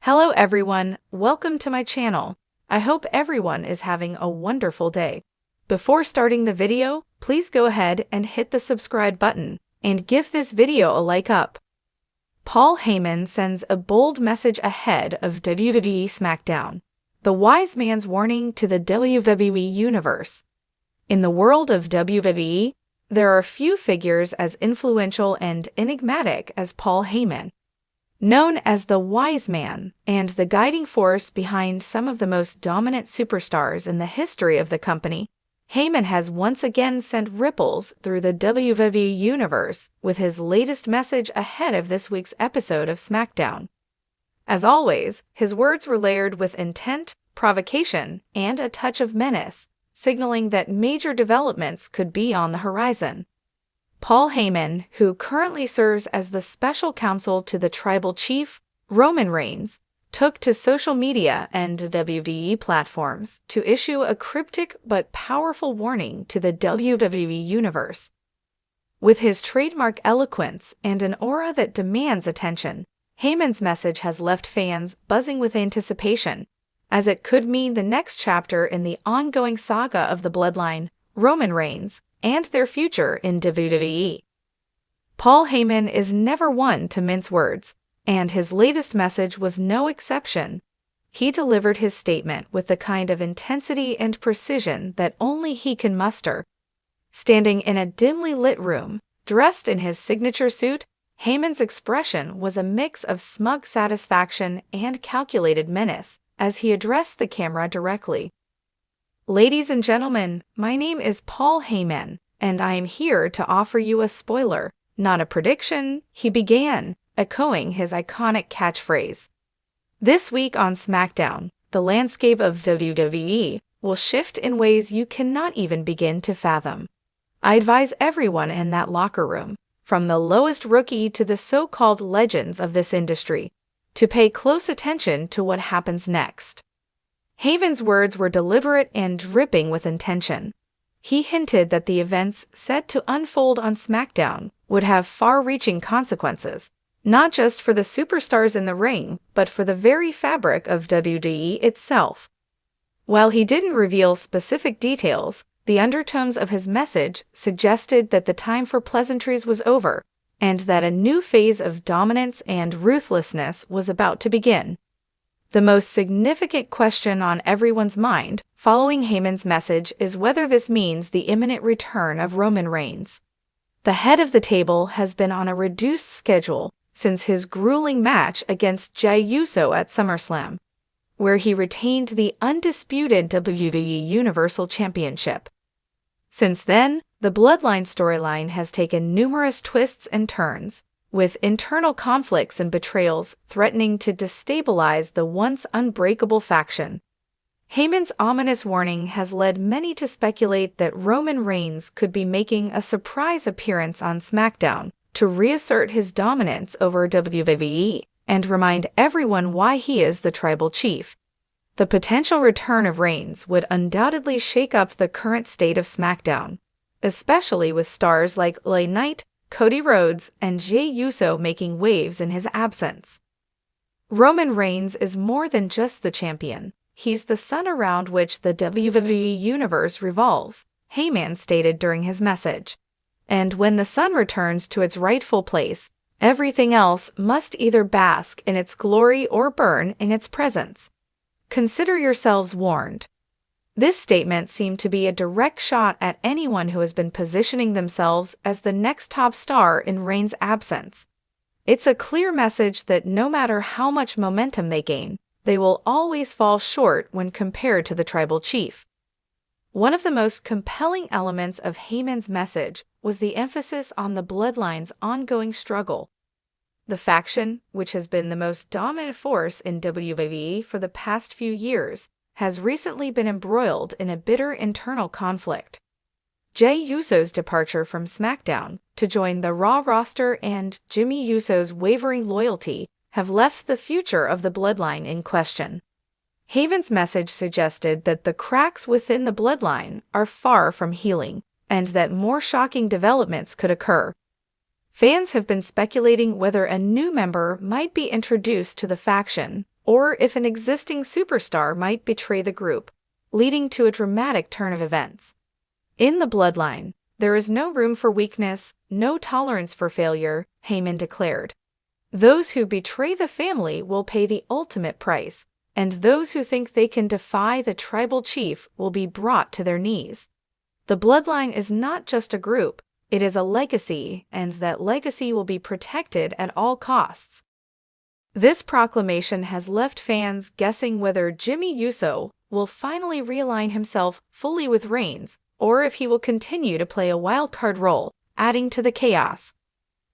Hello everyone, welcome to my channel. I hope everyone is having a wonderful day. Before starting the video, please go ahead and hit the subscribe button and give this video a like up. Paul Heyman sends a bold message ahead of WWE SmackDown. The wise man's warning to the WWE Universe. In the world of WWE, there are few figures as influential and enigmatic as Paul Heyman. Known as the Wise Man and the guiding force behind some of the most dominant superstars in the history of the company, Heyman has once again sent ripples through the WWE Universe with his latest message ahead of this week's episode of SmackDown. As always, his words were layered with intent, provocation, and a touch of menace, signaling that major developments could be on the horizon. Paul Heyman, who currently serves as the special counsel to the tribal chief, Roman Reigns, took to social media and WWE platforms to issue a cryptic but powerful warning to the WWE Universe. With his trademark eloquence and an aura that demands attention, Heyman's message has left fans buzzing with anticipation, as it could mean the next chapter in the ongoing saga of the bloodline, Roman Reigns, and their future in WWE. Paul Heyman is never one to mince words, and his latest message was no exception. He delivered his statement with the kind of intensity and precision that only he can muster. Standing in a dimly lit room, dressed in his signature suit, Heyman's expression was a mix of smug satisfaction and calculated menace as he addressed the camera directly. Ladies and gentlemen, my name is Paul Heyman, and I am here to offer you a spoiler, not a prediction, he began, echoing his iconic catchphrase. This week on SmackDown, the landscape of WWE will shift in ways you cannot even begin to fathom. I advise everyone in that locker room, from the lowest rookie to the so-called legends of this industry, to pay close attention to what happens next. Heyman's words were deliberate and dripping with intention. He hinted that the events set to unfold on SmackDown would have far-reaching consequences, not just for the superstars in the ring, but for the very fabric of WWE itself. While he didn't reveal specific details, the undertones of his message suggested that the time for pleasantries was over, and that a new phase of dominance and ruthlessness was about to begin. The most significant question on everyone's mind following Heyman's message is whether this means the imminent return of Roman Reigns. The head of the table has been on a reduced schedule since his grueling match against Jey Uso at SummerSlam, where he retained the undisputed WWE Universal Championship. Since then, the Bloodline storyline has taken numerous twists and turns, with internal conflicts and betrayals threatening to destabilize the once unbreakable faction. Heyman's ominous warning has led many to speculate that Roman Reigns could be making a surprise appearance on SmackDown to reassert his dominance over WWE and remind everyone why he is the tribal chief. The potential return of Reigns would undoubtedly shake up the current state of SmackDown, especially with stars like LA Knight, Cody Rhodes, and Jey Uso making waves in his absence. Roman Reigns is more than just the champion. He's the sun around which the WWE Universe revolves, Heyman stated during his message. And when the sun returns to its rightful place, everything else must either bask in its glory or burn in its presence. Consider yourselves warned. This statement seemed to be a direct shot at anyone who has been positioning themselves as the next top star in Reigns' absence. It's a clear message that no matter how much momentum they gain, they will always fall short when compared to the tribal chief. One of the most compelling elements of Heyman's message was the emphasis on the Bloodline's ongoing struggle. The faction, which has been the most dominant force in WWE for the past few years, has recently been embroiled in a bitter internal conflict. Jey Uso's departure from SmackDown to join the Raw roster and Jimmy Uso's wavering loyalty have left the future of the Bloodline in question. Heyman's message suggested that the cracks within the Bloodline are far from healing, and that more shocking developments could occur. Fans have been speculating whether a new member might be introduced to the faction, or if an existing superstar might betray the group, leading to a dramatic turn of events. In the bloodline, there is no room for weakness, no tolerance for failure, Heyman declared. Those who betray the family will pay the ultimate price, and those who think they can defy the tribal chief will be brought to their knees. The bloodline is not just a group, it is a legacy, and that legacy will be protected at all costs. This proclamation has left fans guessing whether Jimmy Uso will finally realign himself fully with Reigns, or if he will continue to play a wildcard role, adding to the chaos.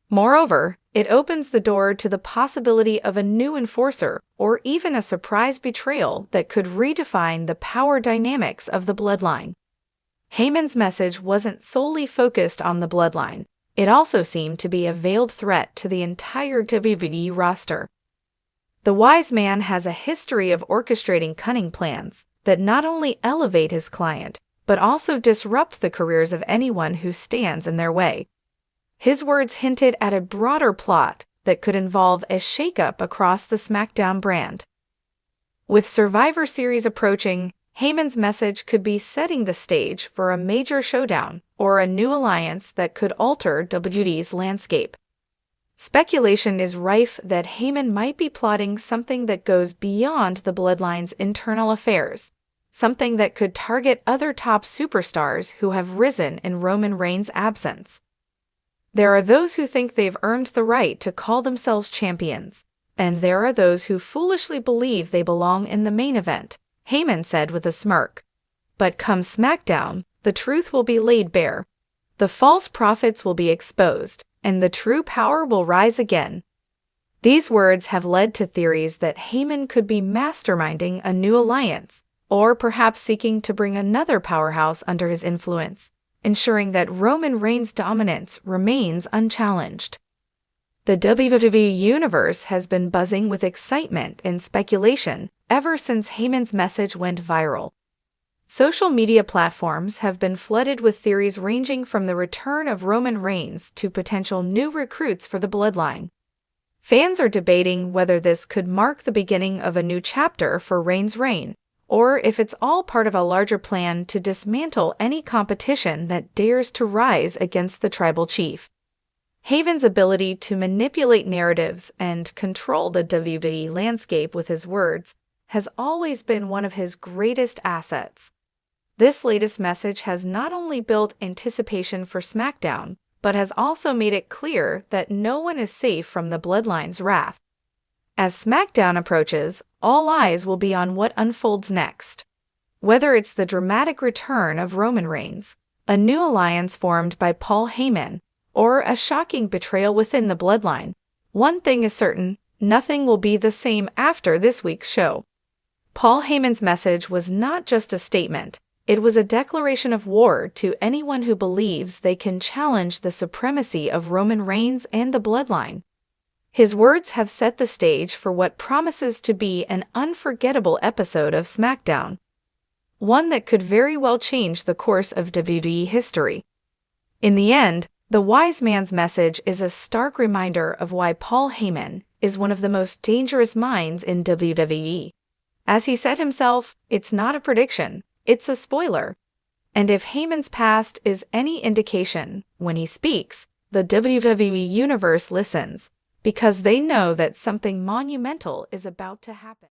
Moreover, it opens the door to the possibility of a new enforcer or even a surprise betrayal that could redefine the power dynamics of the bloodline. Heyman's message wasn't solely focused on the bloodline. It also seemed to be a veiled threat to the entire WWE roster. The wise man has a history of orchestrating cunning plans that not only elevate his client, but also disrupt the careers of anyone who stands in their way. His words hinted at a broader plot that could involve a shakeup across the SmackDown brand. With Survivor Series approaching, Heyman's message could be setting the stage for a major showdown or a new alliance that could alter WWE's landscape. Speculation is rife that Heyman might be plotting something that goes beyond the bloodline's internal affairs, something that could target other top superstars who have risen in Roman Reigns' absence. There are those who think they've earned the right to call themselves champions, and there are those who foolishly believe they belong in the main event, Heyman said with a smirk. But come SmackDown, the truth will be laid bare. The false prophets will be exposed, and the true power will rise again. These words have led to theories that Heyman could be masterminding a new alliance, or perhaps seeking to bring another powerhouse under his influence, ensuring that Roman Reigns' dominance remains unchallenged. The WWE Universe has been buzzing with excitement and speculation ever since Heyman's message went viral. Social media platforms have been flooded with theories ranging from the return of Roman Reigns to potential new recruits for the bloodline. Fans are debating whether this could mark the beginning of a new chapter for Reigns' reign, or if it's all part of a larger plan to dismantle any competition that dares to rise against the tribal chief. Heyman's ability to manipulate narratives and control the WWE landscape with his words has always been one of his greatest assets. This latest message has not only built anticipation for SmackDown, but has also made it clear that no one is safe from the bloodline's wrath. As SmackDown approaches, all eyes will be on what unfolds next. Whether it's the dramatic return of Roman Reigns, a new alliance formed by Paul Heyman, or a shocking betrayal within the bloodline, one thing is certain: nothing will be the same after this week's show. Paul Heyman's message was not just a statement, it was a declaration of war to anyone who believes they can challenge the supremacy of Roman Reigns and the bloodline. His words have set the stage for what promises to be an unforgettable episode of SmackDown, one that could very well change the course of WWE history. In the end, the wise man's message is a stark reminder of why Paul Heyman is one of the most dangerous minds in WWE. As he said himself, it's not a prediction, it's a spoiler. And if Heyman's past is any indication, when he speaks, the WWE Universe listens, because they know that something monumental is about to happen.